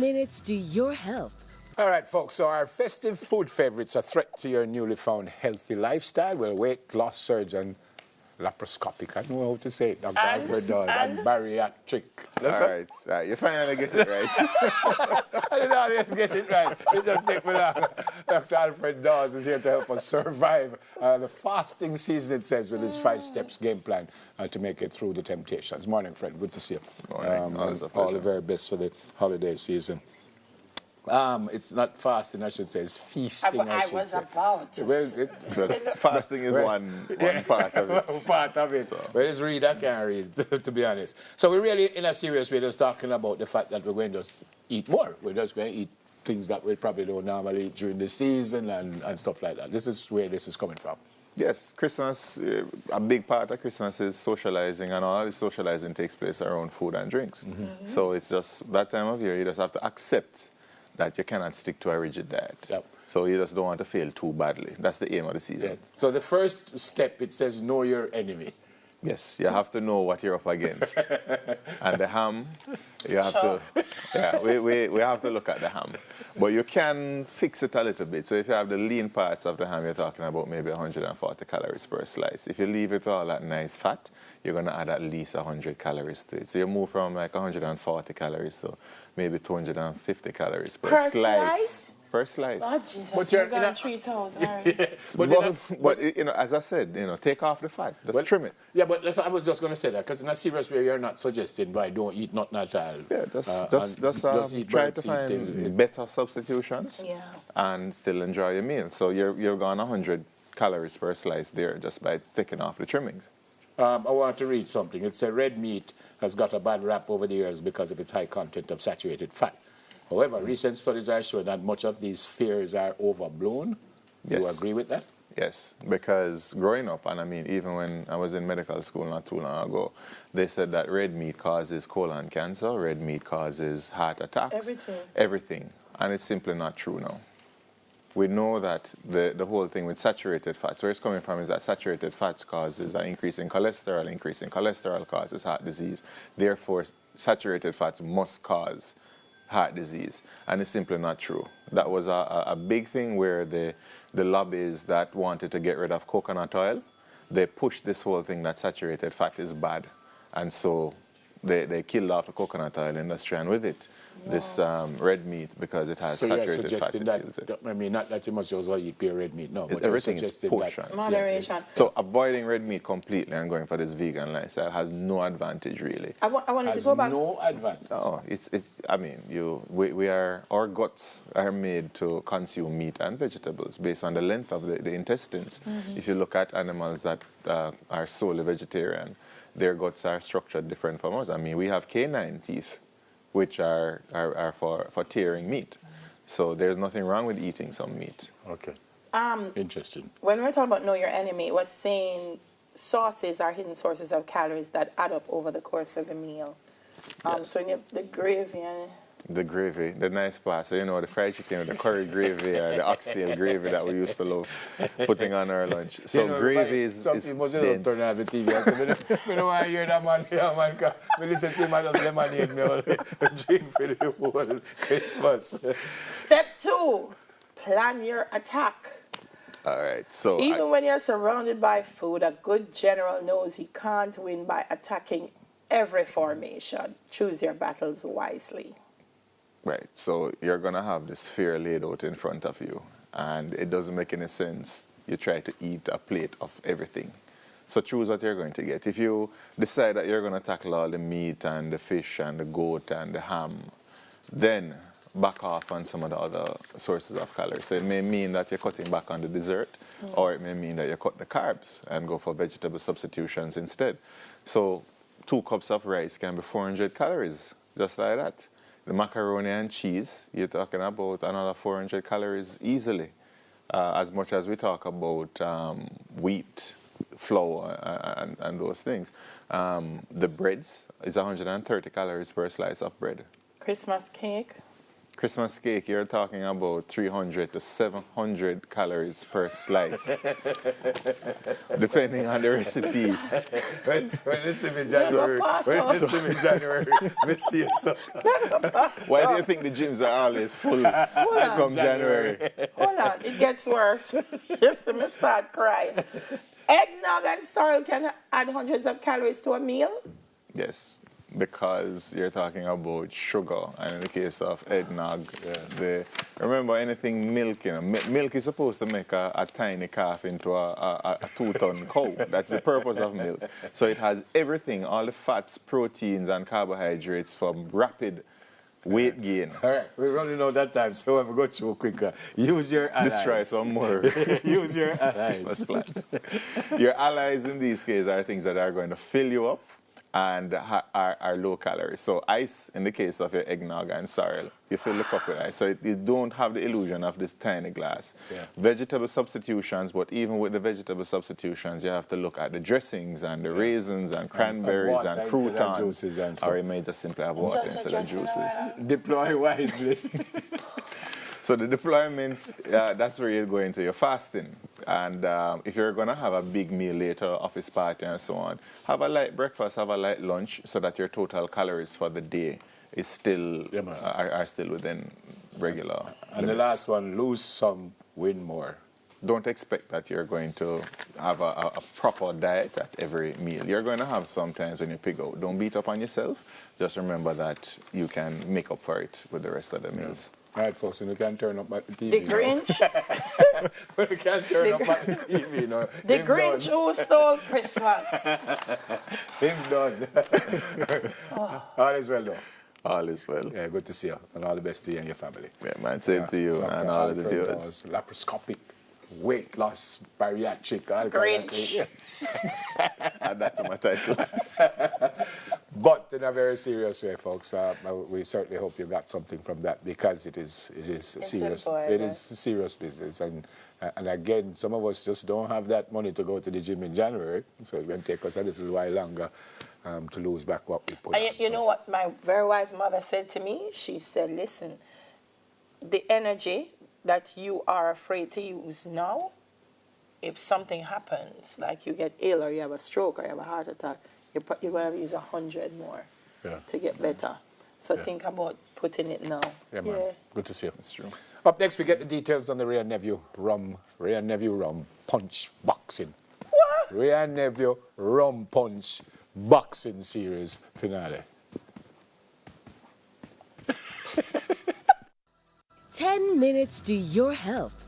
minutes to your health. All right, folks, so our festive food favorites, a threat to your newly found healthy lifestyle. Well, weight loss surgeon, laparoscopic, I don't know how to say it, Dr. Alfred Dawes, and bariatric. All right, you finally get it right. I didn't always get it right. It just take me long. Dr. Alfred Dawes is here to help us survive the fasting season, it says, with his 5 steps game plan to make it through the temptations. Morning, Fred. Good to see you. Morning. All the very best for the holiday season. It's not fasting, I should say. It's feasting, I should say. Well, fasting is one part of it. One part of it. So. Well, it's read, I can't read, to be honest. So we're really, in a serious way, just talking about the fact that we're going to just eat more. We're just going to eat things that we probably don't normally eat during the season and stuff like that. This is where this is coming from. Yes, Christmas, a big part of Christmas is socializing, and all this socializing takes place around food and drinks. Mm-hmm. So it's just that time of year, you just have to accept that you cannot stick to a rigid diet. Yep. So you just don't want to fail too badly. That's the aim of the season. Yeah. So the first step, it says know your enemy. Yes, you have to know what you're up against. And the ham, you have to, yeah, we have to look at the ham. But you can fix it a little bit. So if you have the lean parts of the ham, you're talking about maybe 140 calories per slice. If you leave it all that nice fat, you're going to add at least 100 calories to it. So you move from like 140 calories to maybe 250 calories per slice. Per slice. Oh, Jesus, but you're got 3,000. Yeah. But you know, as I said, you know, take off the fat. Just trim it. Yeah, but that's what I was just going to say that, because in a serious way, you're not suggesting, but don't eat nothing at all. Yeah, just try to find better substitutions and still enjoy your meal. So you're gone 100 calories per slice there just by taking off the trimmings. I want to read something. It says red meat has got a bad rap over the years because of its high content of saturated fat. However, recent studies are showing that much of these fears are overblown. Do you agree with that? Yes, because growing up, and I mean, even when I was in medical school not too long ago, they said that red meat causes colon cancer, red meat causes heart attacks. Everything. And it's simply not true now. We know that the whole thing with saturated fats, where it's coming from is that saturated fats causes an increase in cholesterol causes heart disease. Therefore, saturated fats must cause heart disease, and it's simply not true. That was a big thing where the lobbies that wanted to get rid of coconut oil, they pushed this whole thing that saturated fat is bad, and so they killed off the coconut oil industry, and with it, this red meat, because it has saturated fat. That, I mean, not that you must just eat pure red meat, no. But everything is portion. Moderation. So avoiding red meat completely and going for this vegan lifestyle has no advantage, really. I wanted to go back. No advantage. No, it's. I mean, our guts are made to consume meat and vegetables based on the length of the intestines. Mm-hmm. If you look at animals that are solely vegetarian, their guts are structured different from us. I mean, we have canine teeth, which are for tearing meat. So there's nothing wrong with eating some meat. Okay. Interesting. When we're talking about know your enemy, it was saying sauces are hidden sources of calories that add up over the course of the meal. So in the gravy and... The gravy, the nice part. So, you know, the fried chicken with the curry gravy or the oxtail gravy that we used to love putting on our lunch. So, you know, gravy is something must just turn on the TV and say, I don't want to hear that man here, man. I listen to him and just lemonade me all drink for the whole Christmas. Step 2, plan your attack. All right, so... Even when you're surrounded by food, a good general knows he can't win by attacking every formation. Choose your battles wisely. Right, so you're going to have this fear laid out in front of you, and it doesn't make any sense. You try to eat a plate of everything. So choose what you're going to get. If you decide that you're going to tackle all the meat and the fish and the goat and the ham, then back off on some of the other sources of calories. So it may mean that you're cutting back on the dessert, or it may mean that you cut the carbs and go for vegetable substitutions instead. So 2 cups of rice can be 400 calories, just like that. The macaroni and cheese, you're talking about another 400 calories easily. As much as we talk about wheat, flour, and those things. The breads is 130 calories per slice of bread. Christmas cake? Christmas cake, you're talking about 300 to 700 calories per slice, depending on the recipe. When it's in January, mistake. So. Why do you think the gyms are always full come January? Hold on, it gets worse. Yes, me start crying. Eggnog and sorrel can add hundreds of calories to a meal? Yes, because you're talking about sugar, and in the case of eggnog, remember anything milk, milk is supposed to make a tiny calf into a 2-ton cow. That's the purpose of milk. So it has everything, all the fats, proteins, and carbohydrates for rapid weight gain. All right, we're running out that time, so if we go through quicker, use your allies. Let's try some more. Use your allies. Christmas plans. Your allies in these cases are things that are going to fill you up and are low calories. So ice, in the case of your eggnog and sorrel, you fill the cup with ice. So you don't have the illusion of this tiny glass. Yeah. Vegetable substitutions, but even with the vegetable substitutions, you have to look at the dressings and the raisins and cranberries and croutons. Juices and stuff. Or you may just simply have water instead of juices. Deploy wisely. So the deployment, that's where you go into your fasting. And if you're going to have a big meal later, office party and so on, have a light breakfast, have a light lunch, so that your total calories for the day is still are still within regular And limits. the last one, lose some, win more. Don't expect that you're going to have a proper diet at every meal. You're going to have some times when you pig out. Don't beat up on yourself. Just remember that you can make up for it with the rest of the meals. All right, folks, and you can turn up at the TV. The Grinch. But you can't turn up at the TV, no. The Grinch who stole Christmas. Him done. All is well, though. All is well. Yeah, good to see you, and all the best to you and your family. Yeah, man, same to you and all of the viewers. Dawes, laparoscopic, weight loss, bariatric, all Grinch. Add that to my title. But in a very serious way, folks, we certainly hope you got something from that, because it is serious. It is serious business, and again, some of us just don't have that money to go to the gym in January, so it's going to take us a little while longer to lose back what we put on. You know what my very wise mother said to me? She said, listen, the energy that you are afraid to use now, if something happens, like you get ill or you have a stroke or you have a heart attack, you're going to use 100 more to get better. So think about putting it now. Yeah, man. Yeah. Good to see you. That's true. Up next, we get the details on the Ray and Nephew Rum Punch Boxing. What? Ray and Nephew Rum Punch Boxing Series finale. 10 minutes to your health